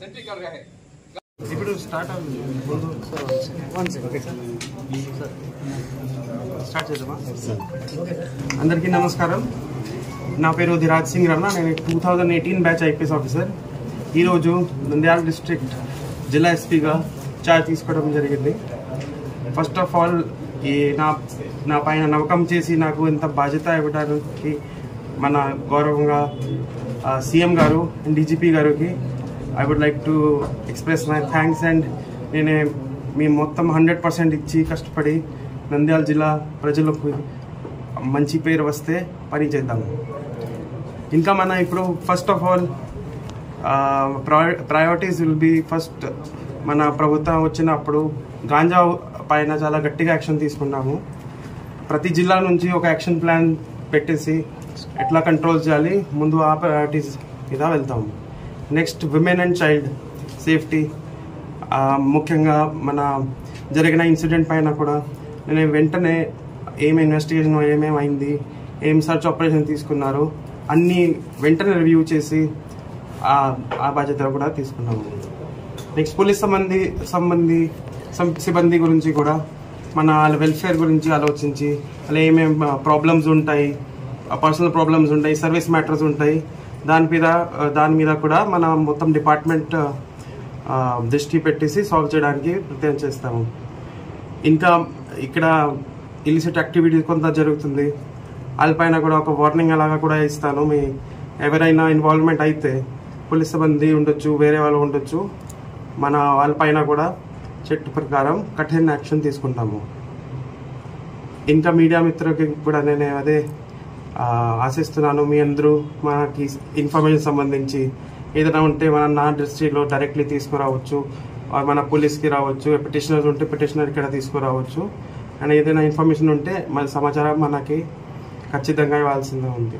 Entry कर रहे हैं। ఇప్పుడు స్టార్ట్ అవుతుంది స్టార్ట్ చేద్దామా? అందరికీ నమస్కారం. నా పేరు ధిరాజ్ సింగ్ రమణ. నేను 2018 బ్యాచ్ ఐపీఎస్ ఆఫీసర్. ఈరోజు నంద్యాల డిస్ట్రిక్ట్ జిల్లా ఎస్పీగా చార్జ్ తీసుకోవడం జరిగింది. ఫస్ట్ ఆఫ్ ఆల్ ఈ నా పైన నమ్మకం చేసి నాకు ఇంత బాధ్యత ఇవ్వడానికి మన గౌరవంగా సీఎం గారు అండ్ డీజీపీ గారికి I would like to express my thanks and మేము మొత్తం 100% ఇచ్చి కష్టపడి నంద్యాల జిల్లా ప్రజలకు మంచి పేరు వస్తే పని చేద్దాము. ఇంకా మన ఇప్పుడు first of all priorities will be first. మన ప్రభుత్వం వచ్చినప్పుడు గాంజా పైన చాలా గట్టిగా యాక్షన్ తీసుకున్నాము. ప్రతి జిల్లా నుంచి ఒక యాక్షన్ ప్లాన్ పెట్టేసి ఎట్లా కంట్రోల్ చేయాలి ముందు ఆ ప్రయారిటీస్ మీద వెళ్తాము. Next women and child safety, ముఖ్యంగా మన జరిగిన ఇన్సిడెంట్ పైన కూడా నేను వెంటనే ఏం ఇన్వెస్టిగేషన్ ఏమేమైంది, ఏం సర్చ్ ఆపరేషన్ తీసుకున్నారు అన్నీ వెంటనే రివ్యూ చేసి ఆ బాధ్యత కూడా తీసుకున్నాము. నెక్స్ట్ పోలీస్ సిబ్బంది గురించి కూడా మన వాళ్ళ వెల్ఫేర్ గురించి ఆలోచించి అలా ఏమేమి ప్రాబ్లమ్స్ ఉంటాయి, పర్సనల్ ప్రాబ్లమ్స్ ఉంటాయి, సర్వీస్ మ్యాటర్స్ ఉంటాయి, దాని మీద కూడా మన మొత్తం డిపార్ట్మెంట్ దృష్టి పెట్టేసి సాల్వ్ చేయడానికి ప్రయత్నం చేస్తాము. ఇంకా ఇక్కడ ఇలిసిట్ యాక్టివిటీ కొంత జరుగుతుంది, వాళ్ళపైన కూడా ఒక వార్నింగ్ అలాగా కూడా ఇస్తాను. ఎవరైనా ఇన్వాల్వ్మెంట్ అయితే పోలీస్ సిబ్బంది ఉండొచ్చు, వేరే వాళ్ళు ఉండొచ్చు, మన వాళ్ళపైన కూడా చట్ట ప్రకారం కఠిన యాక్షన్ తీసుకుంటాము. ఇంకా మీడియా మిత్రులకి కూడా నేను అదే ఆశిస్తున్నాను, మీ అందరూ మనకి ఇన్ఫర్మేషన్ సంబంధించి ఏదైనా ఉంటే నా దృష్టిలో డైరెక్ట్లీ తీసుకురావచ్చు, మన పోలీస్కి రావచ్చు, పిటిషనర్స్ ఉంటే పిటిషనర్ ఇక్కడ తీసుకురావచ్చు. అండ్ ఏదైనా ఇన్ఫర్మేషన్ ఉంటే మన సమాచారం మనకి ఖచ్చితంగా ఇవ్వాల్సిందే ఉంది.